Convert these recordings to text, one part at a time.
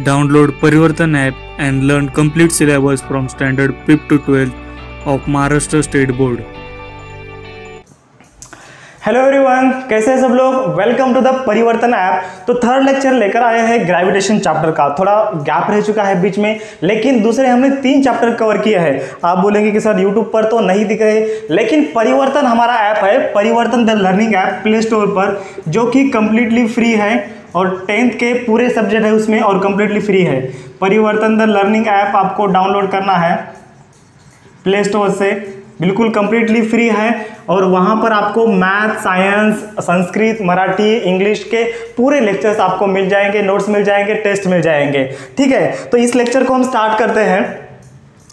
Download Parivartan app and learn complete syllabus from standard 5th to 12th of Maharashtra State Board. Hello everyone, कैसे हैं सब लोग। Welcome to the परिवर्तन app. तो third lecture लेकर आए हैं ग्रेविटेशन चैप्टर का। थोड़ा गैप रह चुका है बीच में, लेकिन दूसरे हमने 3 चैप्टर कवर किए हैं। आप बोलेंगे कि सर यूट्यूब पर तो नहीं दिख रहे, लेकिन परिवर्तन हमारा ऐप है, परिवर्तन the learning app play store पर, जो कि कम्प्लीटली फ्री है और 10th के पूरे सब्जेक्ट है उसमें और कम्प्लीटली फ्री है। परिवर्तन द लर्निंग ऐप आपको डाउनलोड करना है प्ले स्टोर से, बिल्कुल कम्प्लीटली फ्री है। और वहाँ पर आपको math, science, Sanskrit, Marathi, English के पूरे लेक्चर्स आपको मिल जाएंगे, नोट्स मिल जाएंगे, टेस्ट मिल जाएंगे। ठीक है, तो इस लेक्चर को हम स्टार्ट करते हैं,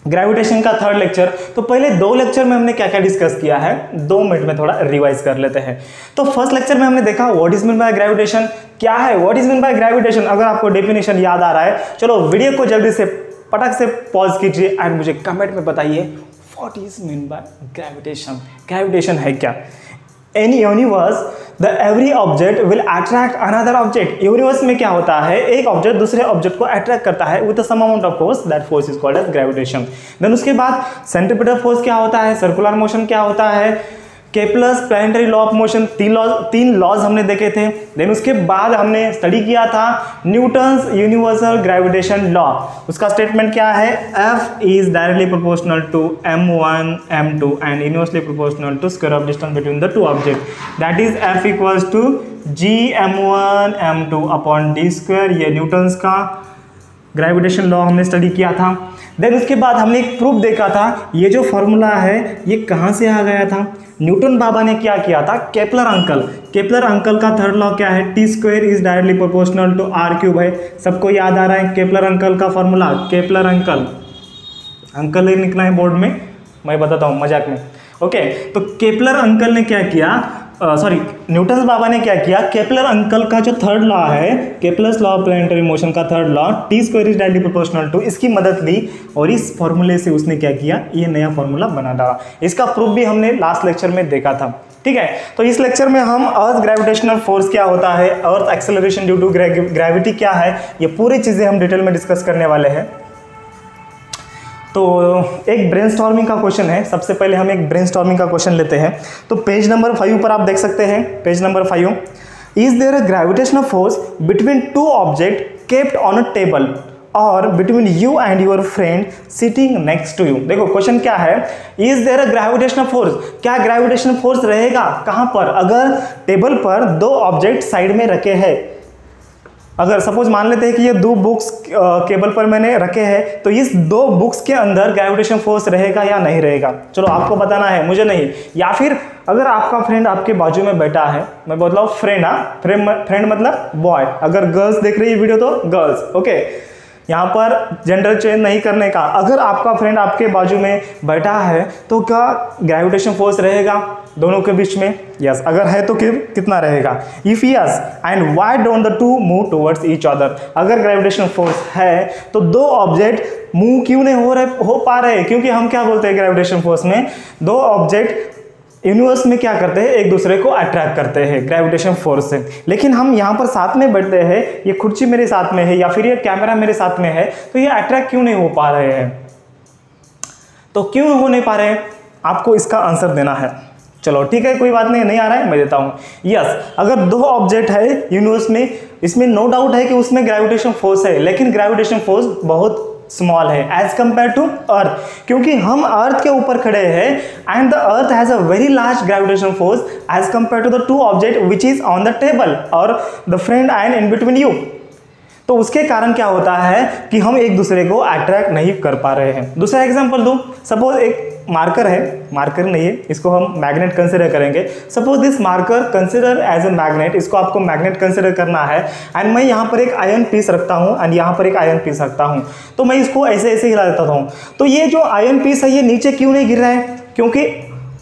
ग्रेविटेशन का थर्ड लेक्चर। तो पहले 2 लेक्चर में हमने क्या क्या डिस्कस किया है 2 मिनट में थोड़ा रिवाइज कर लेते हैं। तो फर्स्ट लेक्चर में हमने देखा what is mean by gravitation, क्या है what is mean by gravitation. अगर आपको डेफिनेशन याद आ रहा है, चलो वीडियो को जल्दी से पटक से पॉज कीजिए एंड मुझे कमेंट में बताइए What is mean by gravitation? Gravitation है क्या? In universe, the every object will attract another object. Universe में क्या होता है, एक ऑब्जेक्ट दूसरे ऑब्जेक्ट को अट्रैक्ट करता है with some amount of force. That force is called as gravitation. Then उसके बाद सेंट्रीपिटल फोर्स क्या होता है, सर्कुलर मोशन क्या होता है, Kepler's planetary law of motion, 3 laws हमने देखे थे। देन उसके बाद हमने स्टडी किया था न्यूटन्स यूनिवर्सल ग्रेविटेशन लॉ। उसका स्टेटमेंट क्या है, F is directly proportional to m1 m2 and inversely proportional to square of distance between the 2 object, that is F equals to g m1 m2 upon d square. ये Newton's का gravitation law हमने study किया था। Then उसके बाद हमने एक proof देखा था, ये जो फॉर्मूला है ये कहाँ से आ गया था। न्यूटन बाबा ने क्या किया था, केपलर अंकल का थर्ड लॉ क्या है, t square is directly proportional to r cube है। सबको याद आ रहा है केपलर अंकल का फॉर्मूला। केपलर अंकल ही लिखना है बोर्ड में, मैं बताता हूँ मजाक में। ओके, तो केपलर अंकल ने क्या किया, न्यूटन बाबा ने क्या किया, केपलर अंकल का जो थर्ड लॉ है, Kepler's law of planetary motion का third law, T square is directly proportional to, इसकी मदद ली और इस फॉर्मूले से उसने क्या किया, ये नया फॉर्मूला बना डाला। इसका प्रूफ भी हमने लास्ट लेक्चर में देखा था। ठीक है, तो इस लेक्चर में हम अर्थ ग्रेविटेशनल फोर्स क्या होता है, अर्थ एक्सेलरेशन ड्यू टू ग्रेविटी क्या है, ये पूरी चीजें हम डिटेल में डिस्कस करने वाले हैं। तो एक ब्रेनस्टॉर्मिंग का क्वेश्चन है, सबसे पहले हम एक ब्रेनस्टॉर्मिंग का क्वेश्चन लेते हैं। तो पेज नंबर 5 पर आप देख सकते हैं, page number 5, is there a gravitational force between 2 object kept on a table or between you and your friend sitting next to you. देखो क्वेश्चन क्या है, is there a gravitational force, क्या gravitational force रहेगा कहां पर, अगर table पर 2 object side में रखे हैं। अगर सपोज मान लेते हैं कि ये 2 बुक्स केबल पर मैंने रखे हैं, तो इस 2 बुक्स के अंदर ग्रेविटेशन फोर्स रहेगा या नहीं रहेगा, चलो आपको बताना है, मुझे नहीं। या फिर अगर आपका फ्रेंड आपके बाजू में बैठा है, मैं बोल रहा हूँ फ्रेंड मतलब बॉय, अगर गर्ल्स देख रही है वीडियो तो गर्ल्स, ओके, यहाँ पर जेंडर चेंज नहीं करने का। अगर आपका फ्रेंड आपके बाजू में बैठा है तो क्या ग्रेविटेशन फोर्स रहेगा दोनों के बीच में, यस। अगर है तो कितना रहेगा, if yes and why don't the 2 move towards each other. अगर ग्रेविटेशन फोर्स है तो 2 ऑब्जेक्ट मूव क्यों नहीं हो पा रहे, क्योंकि हम क्या बोलते हैं ग्रेविटेशन फोर्स में, 2 ऑब्जेक्ट यूनिवर्स में क्या करते हैं, एक दूसरे को अट्रैक्ट करते हैं ग्रेविटेशन फोर्स से। लेकिन हम यहाँ पर साथ में बैठते हैं, ये कुर्सी मेरे साथ में है या फिर ये कैमरा मेरे साथ में है, तो ये अट्रैक्ट क्यों नहीं हो पा रहे हैं, तो क्यों हो नहीं पा रहे हैं, आपको इसका आंसर देना है। चलो ठीक है, कोई बात नहीं आ रहा है, मैं देता हूँ। यस, अगर 2 ऑब्जेक्ट है यूनिवर्स में, इसमें नो डाउट है कि उसमें ग्रेविटेशन फोर्स है, लेकिन ग्रेविटेशन फोर्स बहुत स्मॉल है एज कंपेयर टू अर्थ, क्योंकि हम अर्थ के ऊपर खड़े हैं and the earth has a very large gravitation force as compare to the 2 object which is on the table or the friend and in between you. तो उसके कारण क्या होता है कि हम एक दूसरे को अट्रैक्ट नहीं कर पा रहे हैं। दूसरा एग्जांपल दूं, सपोज एक मार्कर है, मार्कर नहीं है, इसको हम मैग्नेट कंसिडर करेंगे। Suppose this marker consider as a magnet, इसको आपको मैग्नेट कंसिडर करना है एंड मैं यहाँ पर एक आयरन पीस रखता हूँ एंड यहाँ पर एक आयरन पीस रखता हूँ, तो मैं इसको ऐसे ऐसे हिला देता हूँ। तो ये जो आयरन पीस है ये नीचे क्यों नहीं गिर रहा है, क्योंकि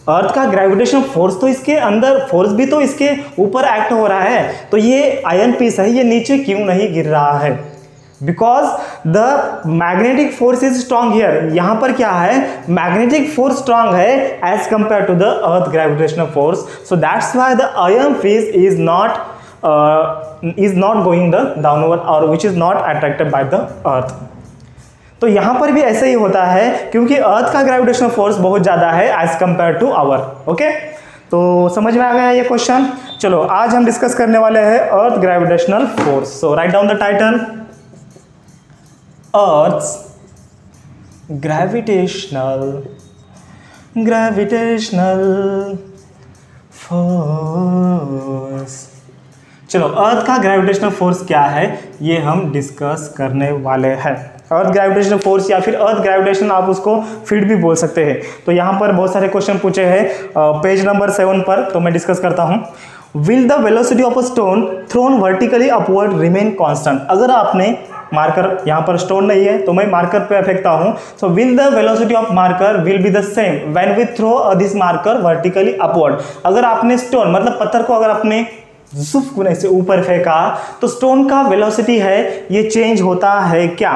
अर्थ का ग्रेविटेशन फोर्स तो इसके अंदर, फोर्स भी तो इसके ऊपर एक्ट हो रहा है, तो ये आयरन पीस है ये नीचे क्यों नहीं गिर रहा है, because the magnetic force is strong here. यहां पर क्या है, मैग्नेटिक फोर्स स्ट्रॉन्ग है as compare to the earth gravitational force, so that's why the iron piece is not is not going the downward or which is not attracted by the earth. तो यहाँ पर भी ऐसे ही होता है क्योंकि अर्थ का ग्रेविटेशनल फोर्स बहुत ज़्यादा है as compare to our. Okay, तो समझ में आ गया ये क्वेश्चन। चलो आज हम डिस्कस करने वाले हैं अर्थ gravitational force. So write down the title, earth gravitational force. चलो अर्थ का ग्रेविटेशनल फोर्स क्या है ये हम डिस्कस करने वाले हैं। अर्थ ग्रेविटेशनल फोर्स या फिर अर्थ ग्रेविटेशन, आप उसको फील्ड भी बोल सकते हैं। तो यहाँ पर बहुत सारे क्वेश्चन पूछे हैं पेज नंबर 7 पर, तो मैं डिस्कस करता हूँ। Will the velocity of a stone thrown vertically upward remain constant. अगर आपने मार्कर, यहाँ पर स्टोन नहीं है तो मैं मार्कर पे फेंकता हूँ, so will the velocity of marker will be the same when we throw this marker vertically upward. अगर आपने स्टोन मतलब पत्थर को अगर आपने जुफ्फ से ऊपर फेंका तो स्टोन का वेलोसिटी है ये चेंज होता है क्या,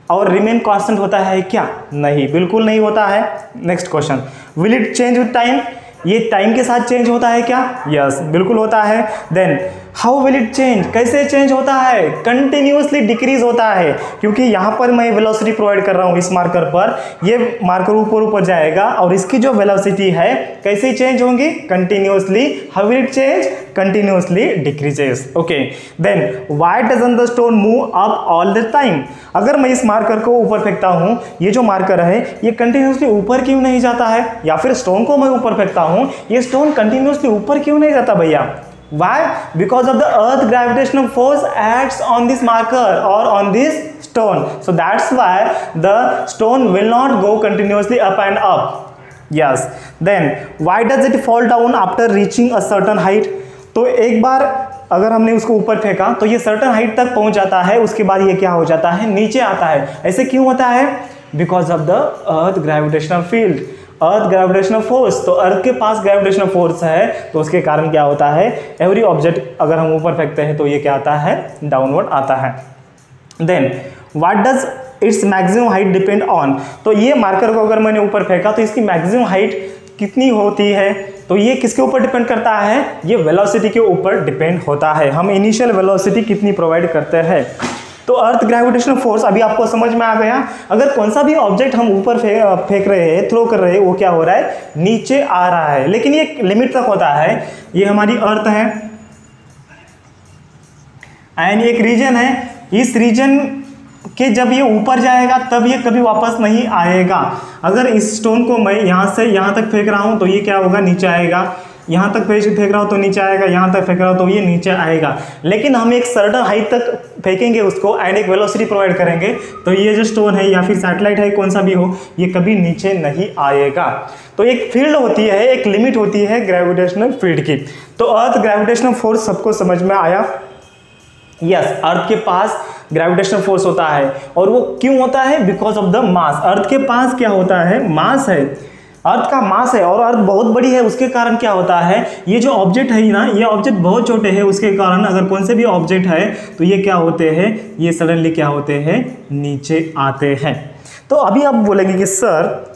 और रिमेन कांस्टेंट होता है क्या? नहीं, बिल्कुल नहीं होता है। Next question, will it change with time? ये टाइम के साथ चेंज होता है क्या? यस, बिल्कुल होता है। Then how will it change? कैसे चेंज होता है? कंटिन्यूसली डिक्रीज होता है, क्योंकि यहाँ पर मैं वेलोसिटी प्रोवाइड कर रहा हूँ इस मार्कर पर, ये मार्कर ऊपर ऊपर जाएगा और इसकी जो वेलोसिटी है कैसे चेंज होंगी? Continuously. How will it change? Continuously decreases. Okay, then why doesn't the stone move up all the time? अगर मैं इस मार्कर को ऊपर फेंकता हूँ, ये जो मार्कर है ये कंटिन्यूसली ऊपर क्यों नहीं जाता है? या फिर स्टोन को मैं ऊपर फेंकता हूँ, ये स्टोन कंटिन्यूसली ऊपर क्यों नहीं जाता भैया? Why? Because of the earth gravitational force acts on this marker or on this stone. So that's why the stone will not go continuously up and up. Yes. Then why does it fall down after reaching a certain height? तो एक बार अगर हमने उसको ऊपर फेंका तो ये certain height तक पहुंच जाता है, उसके बाद ये क्या हो जाता है? नीचे आता है। ऐसे क्यों होता है? Because of the earth gravitational field, earth gravitational force. तो अर्थ के पास ग्रेविटेशनल फोर्स है तो उसके कारण क्या होता है? एवरी ऑब्जेक्ट अगर हम ऊपर फेंकते हैं तो ये क्या आता है? डाउनवर्ड आता है। Then what does its maximum height depend on? तो ये मार्कर को अगर मैंने ऊपर फेंका तो इसकी मैक्सिमम हाइट कितनी होती है? तो ये किसके ऊपर डिपेंड करता है? ये वेलोसिटी के ऊपर डिपेंड होता है। हम इनिशियल वेलोसिटी कितनी प्रोवाइड करते हैं। तो अर्थ ग्रेविटेशनल फोर्स अभी आपको समझ में आ गया। अगर कौन सा भी ऑब्जेक्ट हम ऊपर फेंक रहे हैं, थ्रो कर रहे हैं, वो क्या हो रहा है? नीचे आ रहा है, लेकिन ये लिमिट तक होता है। ये हमारी अर्थ है एंड एक रीजन है, इस रीजन के जब ये ऊपर जाएगा तब ये कभी वापस नहीं आएगा। अगर इस स्टोन को मैं यहाँ से यहाँ तक फेंक रहा हूँ तो ये क्या होगा? नीचे आएगा। यहाँ तक फेंक रहा हूँ तो नीचे आएगा, यहाँ तक फेंक रहा हूँ तो ये नीचे आएगा। लेकिन हम एक सर्टन हाइट तक फेंकेंगे उसको एंड एक वेलोसिटी प्रोवाइड करेंगे तो ये जो स्टोन है या फिर सैटेलाइट है, कौन सा भी हो, ये कभी नीचे नहीं आएगा। तो एक फील्ड होती है, एक लिमिट होती है ग्रेविटेशनल फील्ड की। तो अर्थ ग्रेविटेशनल फोर्स सबको समझ में आया? यस, अर्थ के पास ग्रेविटेशनल फोर्स होता है और वो क्यों होता है? Because of the mass. Earth के पास क्या होता है? मास है, अर्थ का मास है और अर्थ बहुत बड़ी है, उसके कारण क्या होता है? ये जो ऑब्जेक्ट है ना, ये ऑब्जेक्ट बहुत छोटे हैं, उसके कारण अगर कौन से भी ऑब्जेक्ट है तो ये क्या होते हैं? ये सडनली क्या होते हैं? नीचे आते हैं। तो अभी आप बोलेंगे कि सर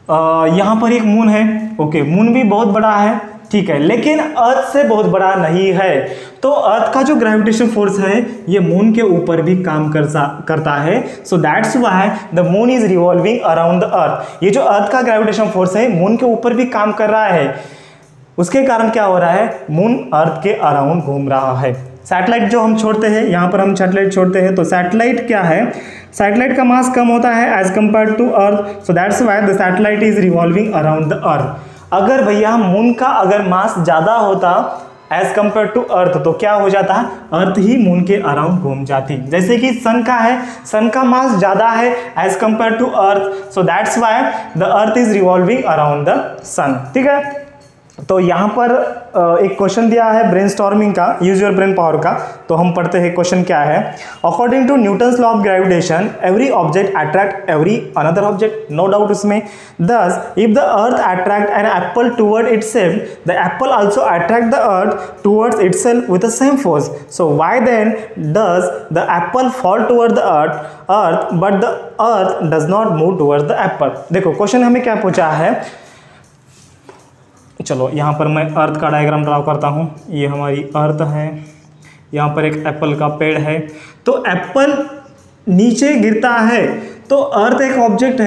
यहाँ पर एक मून है, ओके, मून भी बहुत बड़ा है, ठीक है, लेकिन अर्थ से बहुत बड़ा नहीं है। तो अर्थ का जो ग्रेविटेशन फोर्स है ये मून के ऊपर भी काम करता है। सो that's why the moon is revolving around the अर्थ। ये जो अर्थ का ग्रेविटेशन फोर्स है मून के ऊपर भी काम कर रहा है, उसके कारण क्या हो रहा है? मून अर्थ के अराउंड घूम रहा है। सैटेलाइट जो हम छोड़ते हैं, यहाँ पर हम सैटेलाइट छोड़ते हैं, तो सैटेलाइट क्या है? सैटेलाइट का मास कम होता है as compare to earth, so that's why the satellite is revolving around the earth. अगर भैया मून का अगर मास ज़्यादा होता एज कंपेयर टू अर्थ तो क्या हो जाता है? अर्थ ही मून के अराउंड घूम जाती। जैसे कि सन का है, सन का मास ज़्यादा है as compare to earth, so that's why the earth is revolving around the sun. ठीक है, तो यहाँ पर एक क्वेश्चन दिया है ब्रेनस्टॉर्मिंग का, यूज योर ब्रेन पावर का। तो हम पढ़ते हैं क्वेश्चन क्या है। According to Newton's law of gravitation every object attract every another object, no doubt उसमें। Thus if the earth attract an apple toward itself the apple also attract the earth towards itself with the same force, so why then does the apple fall toward the earth but the earth does not move towards the apple. देखो question हमें क्या पूछा है, चलो यहाँ पर मैं अर्थ का डायग्राम ड्रा करता हूँ। ये हमारी अर्थ है, यहाँ पर एक एप्पल का पेड़ है। तो एप्पल नीचे गिरता है, तो अर्थ एक ऑब्जेक्ट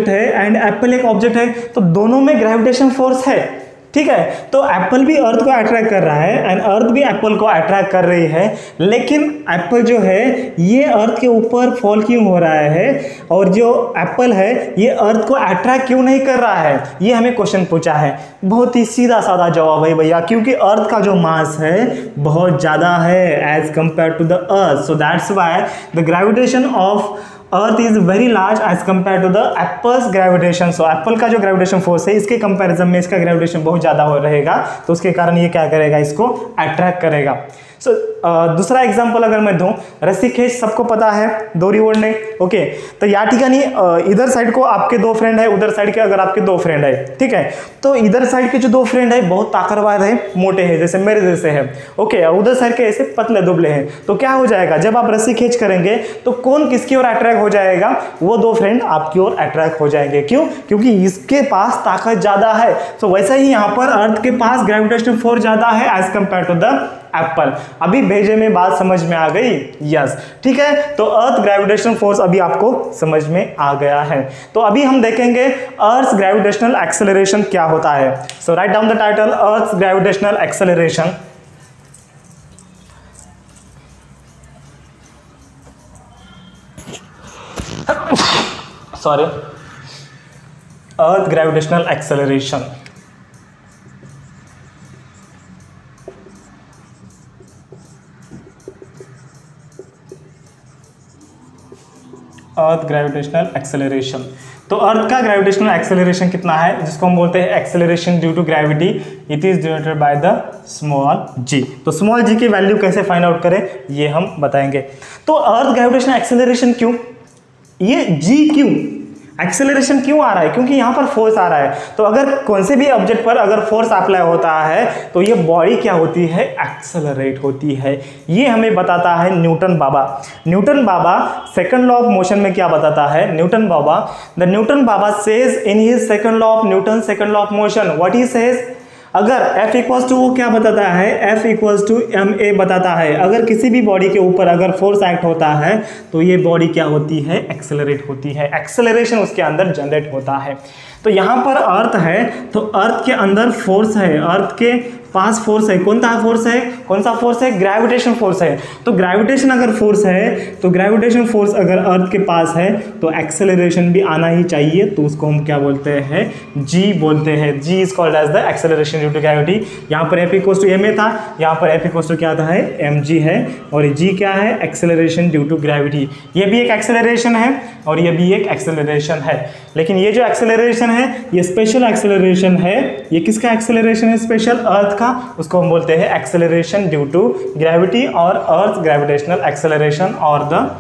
है एंड एप्पल एक ऑब्जेक्ट है, तो दोनों में ग्रेविटेशन फोर्स है, ठीक है। तो एप्पल भी अर्थ को अट्रैक्ट कर रहा है एंड अर्थ भी एप्पल को अट्रैक्ट कर रही है, लेकिन एप्पल जो है ये अर्थ के ऊपर फॉल क्यों हो रहा है और जो एप्पल है ये अर्थ को अट्रैक्ट क्यों नहीं कर रहा है, ये हमें क्वेश्चन पूछा है। बहुत ही सीधा साधा जवाब है भैया, क्योंकि अर्थ का जो मास है बहुत ज़्यादा है as compare to the earth, so that's why the gravitation of earth is very large as compare to the apple's gravitation. सो एप्पल का जो ग्रेविटेशन फोर्स है इसके कंपैरिजन में इसका ग्रेविटेशन बहुत ज़्यादा हो रहेगा, तो उसके कारण ये क्या करेगा, इसको अट्रैक्ट करेगा। सो दूसरा एग्जांपल अगर मैं दूं, रस्सी खींच सबको पता है, दोरी ओढ़ने, ओके। तो या ठिकाणी इधर साइड को आपके दो फ्रेंड है, उधर साइड के अगर आपके दो फ्रेंड है, ठीक है। तो इधर साइड के जो दो फ्रेंड है बहुत ताकतवर है, मोटे हैं, जैसे मेरे जैसे है, ओके। और उधर साइड के ऐसे पतले दुबले हैं। तो क्या हो जाएगा, जब आप रस्सी खींच करेंगे तो कौन किसकी ओर अट्रैक्ट हो जाएगा, वो दो फ्रेंड आपकी ओर अट्रैक्ट हो जाएंगे। क्यों? क्योंकि इसके पास ताकत ज़्यादा है। तो वैसा ही यहाँ पर अर्थ के पास ग्रेविटेशनल फोर्स ज़्यादा है as compare to the apple. अभी भेजे में बात समझ में आ गई? यस, ठीक है। तो अर्थ ग्रेविटेशनल फोर्स अभी आपको समझ में आ गया है। तो अभी हम देखेंगे अर्थ ग्रेविटेशनल एक्सेलरेशन क्या होता है। So write down the title, earth gravitational acceleration. Sorry, earth gravitational acceleration. Earth gravitational acceleration. तो अर्थ का ग्रेविटेशनल एक्सेलरेशन कितना है, जिसको हम बोलते हैं acceleration due to gravity, it is denoted by the small g. तो स्मॉल जी की वैल्यू कैसे फाइंड आउट करें ये हम बताएंगे। तो अर्थ ग्रेविटेशनल एक्सेलरेशन क्यों, ये जी क्यों, एक्सेलरेशन क्यों आ रहा है, क्योंकि यहाँ पर फोर्स आ रहा है। तो अगर कौन से भी ऑब्जेक्ट पर अगर फोर्स अप्लाई होता है तो ये बॉडी क्या होती है, एक्सेलरेट होती है। ये हमें बताता है Newton Baba. Newton Baba second law of motion में क्या बताता है, Newton Baba says in his second law of Newton second law of motion, what he says, अगर F इक्वल्स टू वो क्या बताता है, F इक्वल्स टू ma बताता है। अगर किसी भी बॉडी के ऊपर अगर फोर्स एक्ट होता है तो ये बॉडी क्या होती है, एक्सेलरेट होती है, एक्सेलरेशन उसके अंदर जनरेट होता है। तो यहाँ पर अर्थ है, तो अर्थ के अंदर फोर्स है, अर्थ के पास फोर्स है। कौन सा फोर्स है, ग्रेविटेशन फोर्स है। तो ग्रेविटेशन अगर फोर्स है, तो ग्रेविटेशन फोर्स अगर अर्थ के पास है तो एक्सेलरेशन भी आना ही चाहिए। तो उसको हम क्या बोलते हैं, जी बोलते हैं। G is called as the acceleration due to gravity. यहाँ पर F इक्वल्स टू ma था, यहाँ पर F इक्वल्स टू क्या था है, mg है, और जी क्या है, एक्सेलरेशन ड्यू टू ग्रेविटी। ये भी एक एक्सेलरेशन है और ये भी एक एक्सेलरेशन है, लेकिन ये जो एक्सेलरेशन है ये स्पेशल एक्सेलरेशन है। ये किसका एक्सेलरेशन है, स्पेशल, अर्थ का। उसको हम बोलते हैं एक्सेलरेशन ड्यू टू ग्रेविटी और अर्थ ग्रेविटेशनल एक्सेलरेशन और the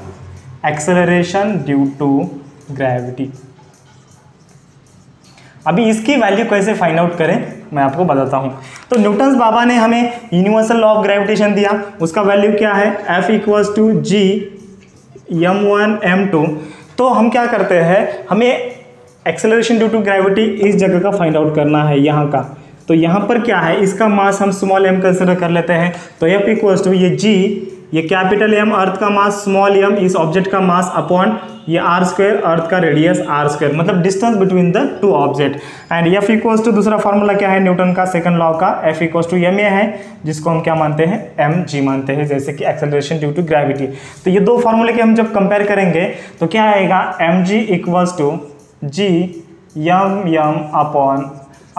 acceleration due to gravity. अभी इसकी वैल्यू कैसे फाइंड आउट करें मैं आपको बताता हूं। तो न्यूटन्स बाबा ने हमें यूनिवर्सल लॉ ऑफ ग्रेविटेशन दिया, उसका वैल्यू क्या है, F equals to ji m1 m2। तो हम क्या करते हैं, हमें एक्सेलरेशन ड्यू टू ग्रेविटी इस जगह का फाइंड आउट करना है, यहाँ का। तो यहाँ पर क्या है, इसका मास हम स्मॉल m कंसिडर कर लेते हैं। तो F इक्वल्स टू ये g, ये कैपिटल M अर्थ का मास, स्मॉल m इस ऑब्जेक्ट का मास, अपॉन ये r स्क्वायर अर्थ का रेडियस r स्क्वायर, मतलब distance between the two object. And F equals to दूसरा फार्मूला क्या है न्यूटन का सेकंड लॉ का, F इक्वल्स टू ma है, जिसको हम क्या मानते हैं, mg मानते हैं, जैसे कि एक्सेलरेशन ड्यू टू ग्रेविटी। तो ये दो फार्मूले के हम जब कंपेयर करेंगे तो क्या आएगा, mg equals to g m upon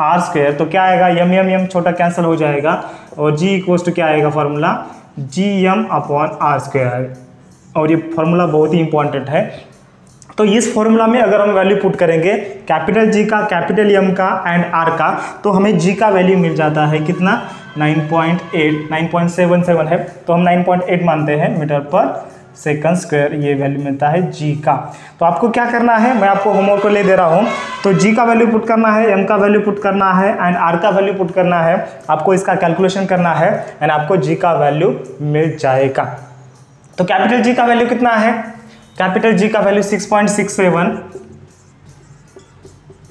r square. तो क्या आएगा, m छोटा कैंसिल हो जाएगा, और g इक्वल्स टू क्या आएगा formula, gm upon r square. और ये फार्मूला बहुत ही इंपॉर्टेंट है। तो इस फॉर्मूला में अगर हम वैल्यू पुट करेंगे कैपिटल G का, कैपिटल M का एंड R का, तो हमें G का वैल्यू मिल जाता है कितना, 9.77 है। तो हम 9.8 मानते हैं मीटर पर सेकंड स्क्वायर, ये वैल्यू मिलता है G का। तो आपको क्या करना है, मैं आपको होमवर्क को ले दे रहा हूँ। तो G का वैल्यू पुट करना है, M का वैल्यू पुट करना है एंड R का वैल्यू पुट करना है। आपको इसका कैलकुलेशन करना है एंड आपको G का वैल्यू मिल जाएगा। तो कैपिटल G का वैल्यू कितना है, कैपिटल G का वैल्यू 6.67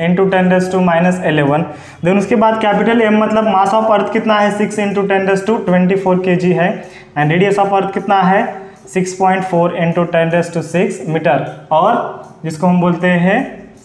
इंटू 10⁻11। देन उसके बाद कैपिटल M मतलब मास ऑफ अर्थ कितना है 6 इंटू 10⁻24 kg है। एंड रेडियस ऑफ अर्थ कितना है 6.4 इंटू 10⁻6 मीटर, और जिसको हम बोलते हैं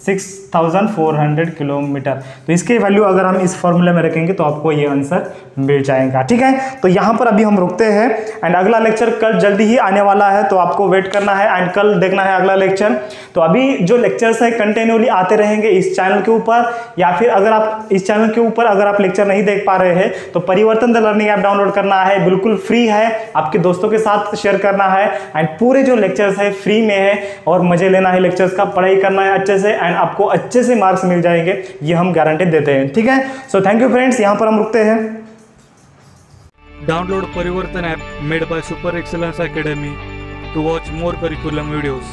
6400 किलोमीटर। तो इसके वैल्यू अगर हम इस फॉर्मूले में रखेंगे तो आपको ये आंसर मिल जाएगा। ठीक है, तो यहाँ पर अभी हम रुकते हैं एंड अगला लेक्चर कल जल्दी ही आने वाला है, तो आपको वेट करना है एंड कल देखना है अगला लेक्चर। तो अभी जो लेक्चर्स है कंटिन्यूली आते रहेंगे इस चैनल के ऊपर, या फिर अगर आप इस चैनल के ऊपर अगर आप लेक्चर नहीं देख पा रहे हैं तो परिवर्तन द लर्निंग ऐप डाउनलोड करना है, बिल्कुल फ्री है, आपके दोस्तों के साथ शेयर करना है एंड पूरे जो लेक्चर्स है फ्री में है और मजे लेना है लेक्चर्स का, पढ़ाई करना है अच्छे से एंड आपको अच्छे से मार्क्स मिल जाएंगे, ये हम गारंटी देते हैं। ठीक है, सो थैंक यू फ्रेंड्स, यहाँ पर हम रुकते हैं। Download Parivartan app made by Super Excellence Academy to watch more curriculum videos.